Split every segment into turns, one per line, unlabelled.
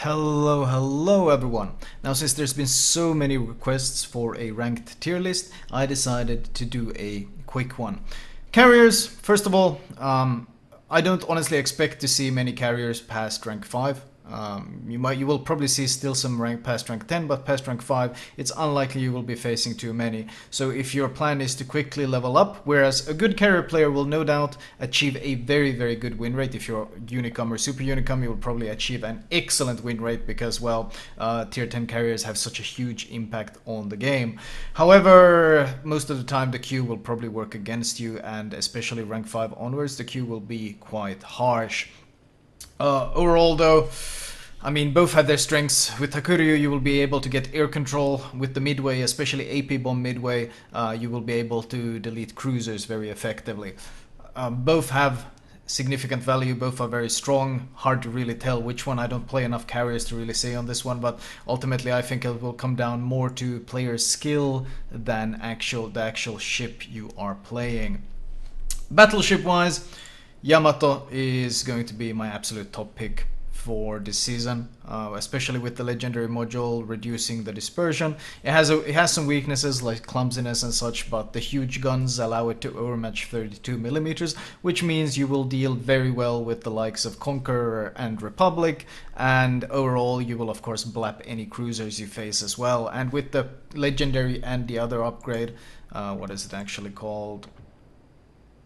Hello everyone. Now since there's been so many requests for a ranked tier list, I decided to do a quick one. Carriers, first of all, I don't honestly expect to see many carriers past rank 5. You will probably see still some rank past rank 10, but past rank 5 it's unlikely you will be facing too many. So if your plan is to quickly level up, whereas a good carrier player will no doubt achieve a very good win rate. If you're Unicum or Super Unicum, you will probably achieve an excellent win rate because, well, tier 10 carriers have such a huge impact on the game. However, most of the time the queue will probably work against you, and especially rank 5 onwards the queue will be quite harsh. Overall though, I mean, both have their strengths. With Hakuryu you will be able to get air control. With the midway, especially AP bomb midway, you will be able to delete cruisers very effectively. Both have significant value, both are very strong. Hard to really tell which one. I don't play enough carriers to really say on this one, but ultimately I think it will come down more to player skill than the actual ship you are playing. Battleship wise, Yamato is going to be my absolute top pick for this season, especially with the legendary module reducing the dispersion. It has some weaknesses like clumsiness and such, but the huge guns allow it to overmatch 32mm, which means you will deal very well with the likes of Conqueror and Republic, and overall you will of course blap any cruisers you face as well. And with the legendary and the other upgrade, what is it actually called?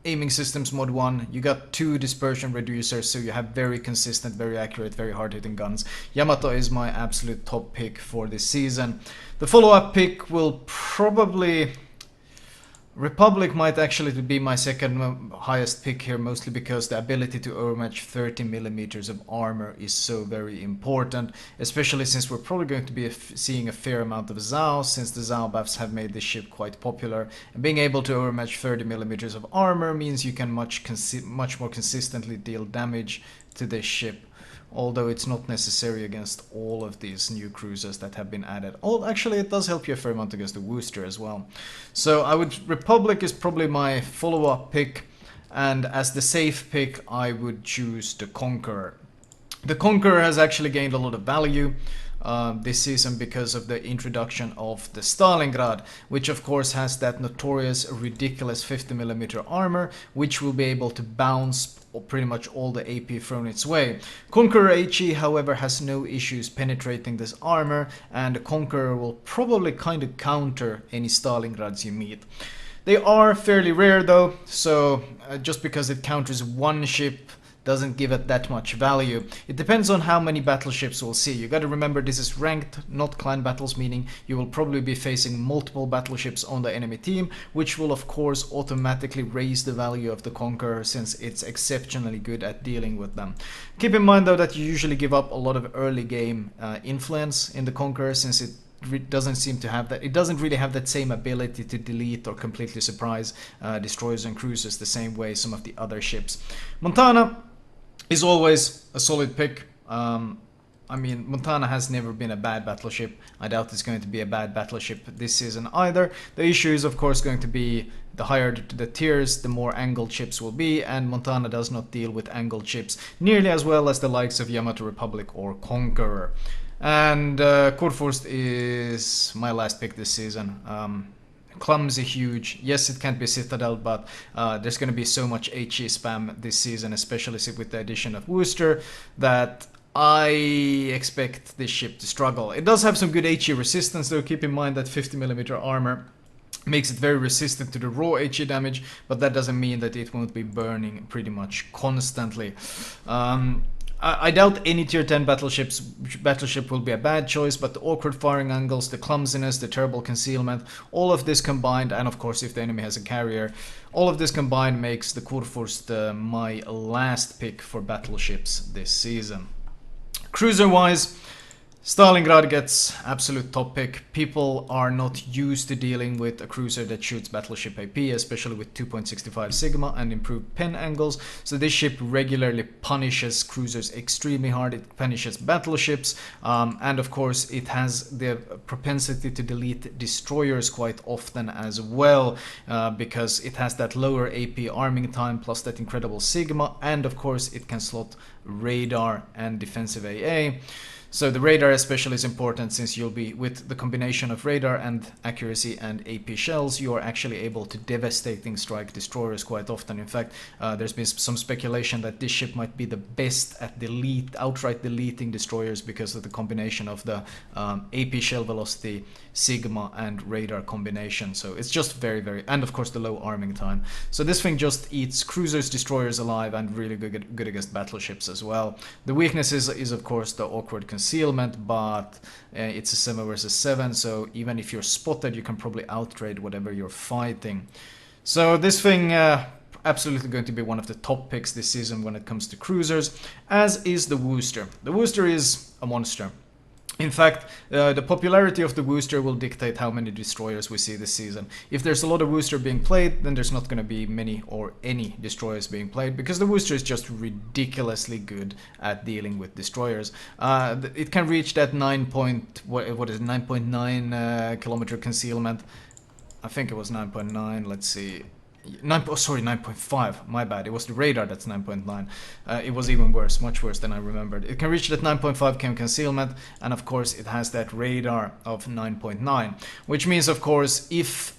Aiming Systems Mod 1, you got 2 dispersion reducers, so you have very consistent, very accurate, very hard-hitting guns. Yamato is my absolute top pick for this season. The follow-up pick will probably... Republic might actually be my second highest pick here, mostly because the ability to overmatch 30mm of armor is so very important, especially since we're probably going to be seeing a fair amount of Zao, since the Zao buffs have made this ship quite popular. And being able to overmatch 30mm of armor means you can much more consistently deal damage to this ship, although it's not necessary against all of these new cruisers that have been added. Oh, actually it does help you a fair amount against the Worcester as well. So Republic is probably my follow-up pick, and as the safe pick I would choose the Conqueror. The Conqueror has actually gained a lot of value this season because of the introduction of the Stalingrad, which of course has that notorious ridiculous 50mm armor, which will be able to bounce pretty much all the AP thrown its way. Conqueror HE however has no issues penetrating this armor, and the Conqueror will probably kind of counter any Stalingrads you meet. They are fairly rare though, so just because it counters one ship doesn't give it that much value. It depends on how many battleships we'll see. You gotta remember this is ranked, not clan battles, meaning you will probably be facing multiple battleships on the enemy team, which will of course automatically raise the value of the Conqueror since it's exceptionally good at dealing with them. Keep in mind though that you usually give up a lot of early game influence in the Conqueror, since it doesn't seem to have that. It doesn't really have that same ability to delete or completely surprise destroyers and cruisers the same way some of the other ships. Montana is always a solid pick. I mean, Montana has never been a bad battleship. I doubt it's going to be a bad battleship this season either. The issue is of course going to be the higher the tiers, the more angled ships will be, and Montana does not deal with angled ships nearly as well as the likes of Yamato Republic or Conqueror. And Kurfürst is my last pick this season. Clumsy, huge. Yes, it can't be Citadel, but there's going to be so much HE spam this season, especially with the addition of Worcester, that I expect this ship to struggle. It does have some good HE resistance though. Keep in mind that 50mm armor makes it very resistant to the raw HE damage, but that doesn't mean that it won't be burning pretty much constantly. I doubt any tier 10 battleship will be a bad choice, but the awkward firing angles, the clumsiness, the terrible concealment, all of this combined, and of course if the enemy has a carrier, all of this combined makes the Kurfürst my last pick for battleships this season. Cruiser wise, Stalingrad gets absolute top pick. People are not used to dealing with a cruiser that shoots battleship AP, especially with 2.65 Sigma and improved pen angles. So this ship regularly punishes cruisers extremely hard. It punishes battleships, and of course it has the propensity to delete destroyers quite often as well, because it has that lower AP arming time plus that incredible Sigma, and of course it can slot radar and defensive AA. So the radar especially is important, since you'll be, with the combination of radar and accuracy and AP shells, you are actually able to devastating strike destroyers quite often. In fact, there's been some speculation that this ship might be the best at outright deleting destroyers because of the combination of the AP shell velocity, sigma, and radar combination. So it's just very, and of course the low arming time. So this thing just eats cruisers, destroyers alive, and really good against battleships as well. The weakness is of course the awkward concealment, but it's a 7 versus 7, so even if you're spotted, you can probably outtrade whatever you're fighting. So this thing absolutely going to be one of the top picks this season when it comes to cruisers, as is the Worcester. The Worcester is a monster. In fact, the popularity of the Worcester will dictate how many destroyers we see this season. If there's a lot of Worcester being played, then there's not going to be many or any destroyers being played, because the Worcester is just ridiculously good at dealing with destroyers. It can reach that 9.9 kilometer concealment. I think it was 9.9, let's see. 9.5, my bad. It was the radar that's 9.9. It was even worse, much worse than I remembered. It can reach that 9.5 km concealment, and of course it has that radar of 9.9, which means of course if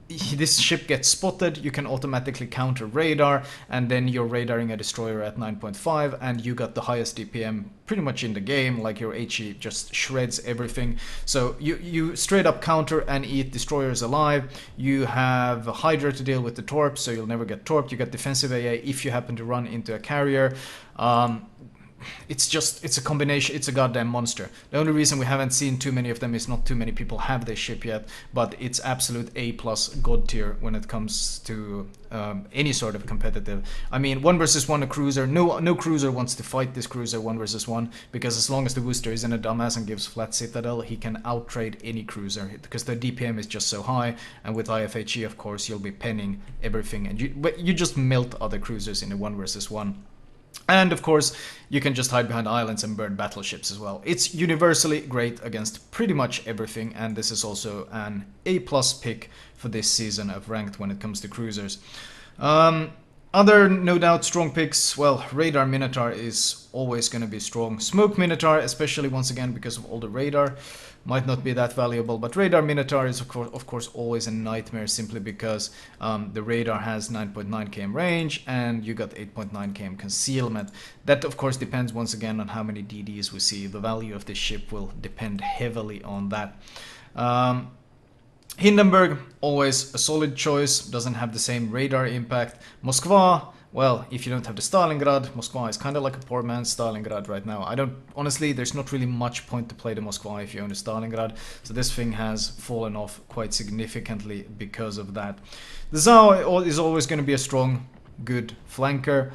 this ship gets spotted, you can automatically counter radar, and then you're radaring a destroyer at 9.5, and you got the highest DPM pretty much in the game. Like, your HE just shreds everything. So you straight up counter and eat destroyers alive. You have a Hydra to deal with the torps, so you'll never get torped. You get defensive AA if you happen to run into a carrier. It's a combination, it's a goddamn monster. The only reason we haven't seen too many of them is not too many people have this ship yet, but it's absolute A+ god tier when it comes to any sort of competitive. I mean, 1 versus 1 a cruiser, no cruiser wants to fight this cruiser 1 versus 1, because as long as the Worcester isn't a dumbass and gives flat citadel, he can outtrade any cruiser, because the DPM is just so high, and with IFHE of course you'll be penning everything, and you just melt other cruisers in a 1 versus 1. And of course, you can just hide behind islands and burn battleships as well. It's universally great against pretty much everything, and this is also an A+ pick for this season of Ranked when it comes to cruisers. Other no doubt strong picks, well, Radar Minotaur is always going to be strong. Smoke Minotaur, especially once again because of all the radar, might not be that valuable, but Radar Minotaur is of course always a nightmare, simply because the radar has 9.9 km range and you got 8.9 km concealment. That of course depends once again on how many DDs we see. The value of this ship will depend heavily on that. Hindenburg, always a solid choice, doesn't have the same radar impact. Moskva, well, if you don't have the Stalingrad, Moskva is kind of like a poor man's Stalingrad right now. Honestly, there's not really much point to play the Moskva if you own a Stalingrad, so this thing has fallen off quite significantly because of that. The Zao is always going to be a strong, good flanker.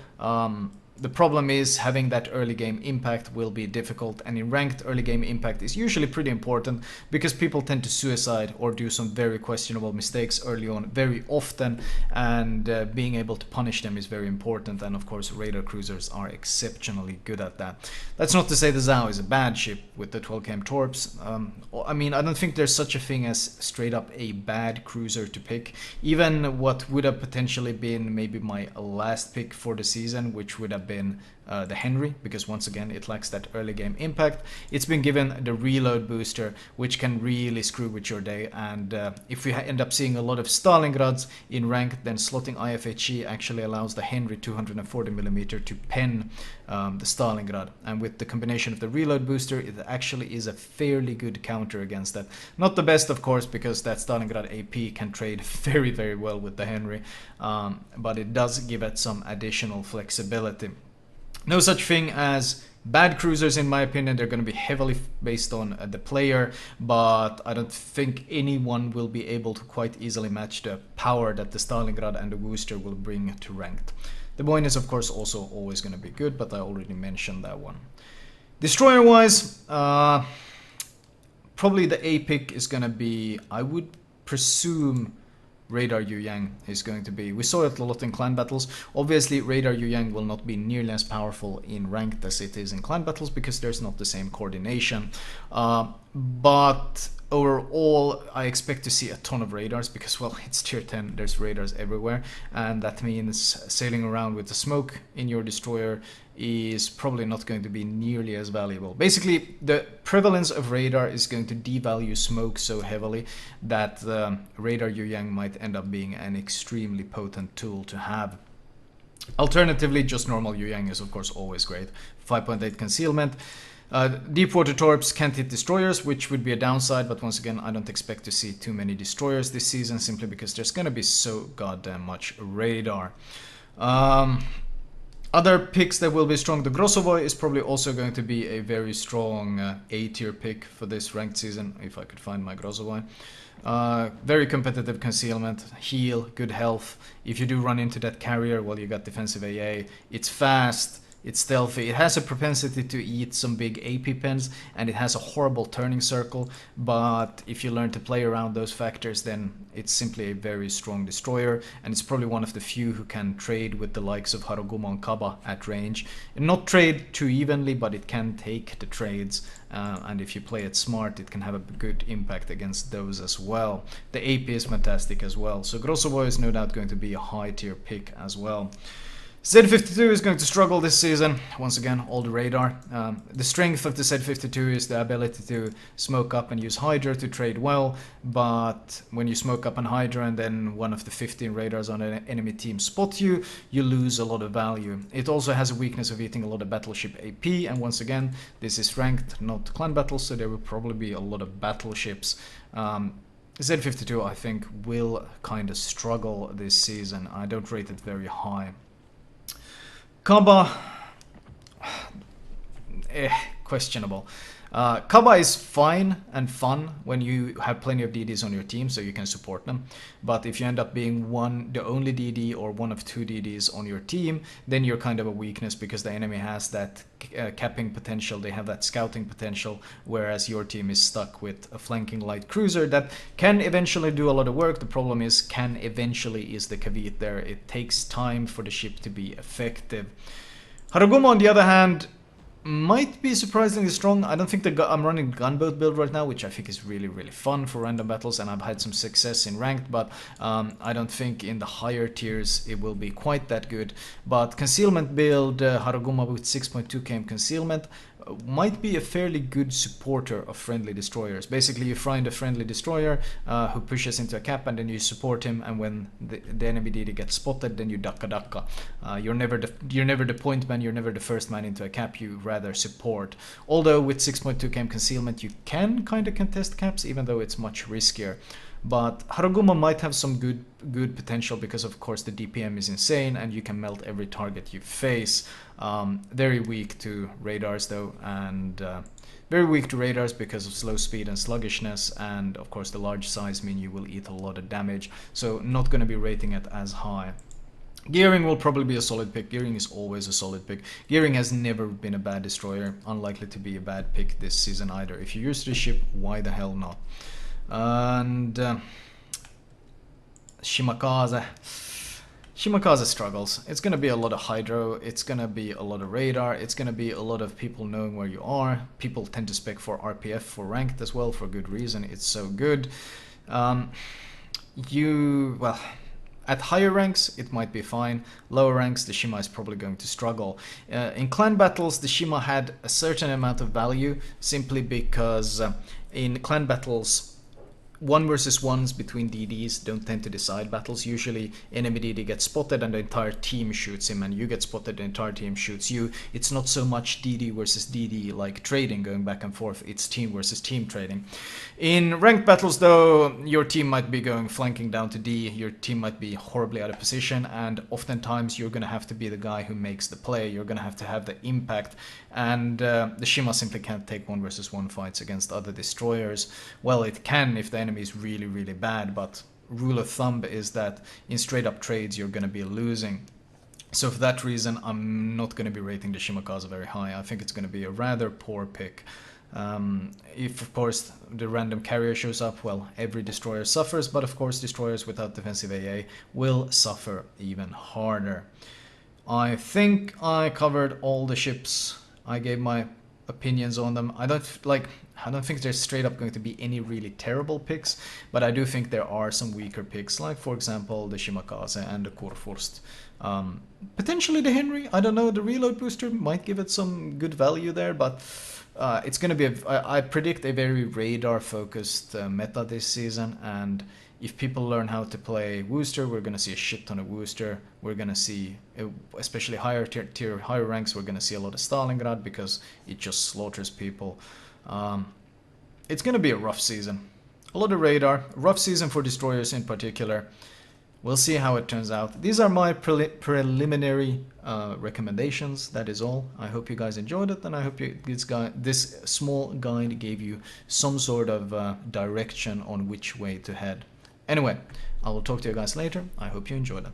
The problem is having that early game impact will be difficult, and in Ranked, early game impact is usually pretty important because people tend to suicide or do some very questionable mistakes early on very often, and being able to punish them is very important, and of course radar cruisers are exceptionally good at that. That's not to say the Zao is a bad ship with the 12 km torps. I mean, I don't think there's such a thing as straight up a bad cruiser to pick. Even what would have potentially been maybe my last pick for the season, which would have been the Henry, because once again it lacks that early game impact. It's been given the reload booster, which can really screw with your day, and if we end up seeing a lot of Stalingrads in rank, then slotting IFHE actually allows the Henry 240mm to pen the Stalingrad, and with the combination of the reload booster, it actually is a fairly good counter against that. Not the best of course, because that Stalingrad AP can trade very well with the Henry, but it does give it some additional flexibility. No such thing as bad cruisers in my opinion. They're going to be heavily based on the player, but I don't think anyone will be able to quite easily match the power that the Stalingrad and the Worcester will bring to Ranked. The Boyne is of course also always going to be good, but I already mentioned that one. Destroyer wise, probably the A pick is going to be, I would presume, Radar Yu Yang is going to be. We saw it a lot in clan battles. Obviously, Radar Yu Yang will not be nearly as powerful in Ranked as it is in clan battles because there's not the same coordination. But overall, I expect to see a ton of radars because, well, it's tier 10, there's radars everywhere, and that means sailing around with the smoke in your destroyer is probably not going to be nearly as valuable. Basically, the prevalence of radar is going to devalue smoke so heavily that radar Yu Yang might end up being an extremely potent tool to have. Alternatively, just normal Yu Yang is of course always great. 5.8 concealment. Deep water torps can't hit destroyers, which would be a downside, but once again, I don't expect to see too many destroyers this season simply because there's going to be so goddamn much radar. Other picks that will be strong, the Grossovoy is probably also going to be a very strong A tier pick for this ranked season, if I could find my Grossovoy. Very competitive concealment, heal, good health. If you do run into that carrier, well, you got defensive AA. It's fast, it's stealthy, it has a propensity to eat some big AP pens, and it has a horrible turning circle, but if you learn to play around those factors, then it's simply a very strong destroyer, and it's probably one of the few who can trade with the likes of Haruguma and Kaba at range. And not trade too evenly, but it can take the trades, and if you play it smart, it can have a good impact against those as well. The AP is fantastic as well, so Grossovoy is no doubt going to be a high tier pick as well. Z52 is going to struggle this season. Once again, all the radar. The strength of the Z52 is the ability to smoke up and use Hydra to trade well, but when you smoke up on Hydra and then one of the 15 radars on an enemy team spot you, you lose a lot of value. It also has a weakness of eating a lot of battleship AP, and once again, this is ranked, not clan battles, so there will probably be a lot of battleships. Z52, I think, will kind of struggle this season. I don't rate it very high. Kaba, questionable. Kaba is fine and fun when you have plenty of DDs on your team, so you can support them. But if you end up being the only DD or one of two DDs on your team, then you're kind of a weakness because the enemy has that capping potential, they have that scouting potential, whereas your team is stuck with a flanking light cruiser that can eventually do a lot of work. The problem is, can eventually is the caveat there. It takes time for the ship to be effective. Haruguma, on the other hand, might be surprisingly strong. I don't think I'm running gunboat build right now, which I think is really, really fun for random battles, and I've had some success in ranked, but I don't think in the higher tiers it will be quite that good. But concealment build, Haruguma with 6.2 km concealment, might be a fairly good supporter of friendly destroyers. Basically, you find a friendly destroyer who pushes into a cap, and then you support him, and when the enemy DD gets spotted, then you dakka. You're never the point man, you're never the first man into a cap, you rather support. Although with 6.2 km concealment you can kind of contest caps, even though it's much riskier. But Haruguma might have some good potential because of course the DPM is insane and you can melt every target you face. Very weak to radars though, and very weak to radars because of slow speed and sluggishness, and of course the large size mean you will eat a lot of damage, so not going to be rating it as high. Gearing will probably be a solid pick. Gearing is always a solid pick. Gearing has never been a bad destroyer, unlikely to be a bad pick this season either. If you use the ship, why the hell not? And Shimakaze struggles. It's going to be a lot of hydro, it's going to be a lot of radar, it's going to be a lot of people knowing where you are. People tend to spec for RPF for ranked as well, for good reason. It's so good. Well, at higher ranks it might be fine. Lower ranks the Shima is probably going to struggle. In clan battles the Shima had a certain amount of value simply because in clan battles 1 versus 1s between DDs don't tend to decide battles. Usually enemy DD gets spotted and the entire team shoots him, and you get spotted, the entire team shoots you. It's not so much DD versus DD like trading going back and forth, it's team versus team trading. In ranked battles though, your team might be going flanking down to D, your team might be horribly out of position, and oftentimes you're going to have to be the guy who makes the play, you're going to have the impact, and the Shima simply can't take 1 versus 1 fights against other destroyers. Well, it can if the enemy is really, really bad, but rule of thumb is that in straight up trades you're going to be losing. So for that reason I'm not going to be rating the Shimakaze very high. I think it's going to be a rather poor pick. If of course the random carrier shows up, well, every destroyer suffers, but of course destroyers without defensive AA will suffer even harder. I think I covered all the ships. I gave my opinions on them. I don't think there's straight up going to be any really terrible picks, but I do think there are some weaker picks, like for example the Shimakaze and the Kurfürst. Potentially the Henry. I don't know. The reload booster might give it some good value there, but it's going to be, I predict a very radar focused meta this season, and if people learn how to play Worcester, we're going to see a shit ton of Worcester. We're going to see, especially higher tier, higher ranks, we're going to see a lot of Stalingrad because it just slaughters people. It's going to be a rough season. A lot of radar, rough season for destroyers in particular. We'll see how it turns out. These are my preliminary recommendations. That is all. I hope you guys enjoyed it, and I hope this small guide gave you some sort of direction on which way to head. Anyway, I will talk to you guys later. I hope you enjoyed it.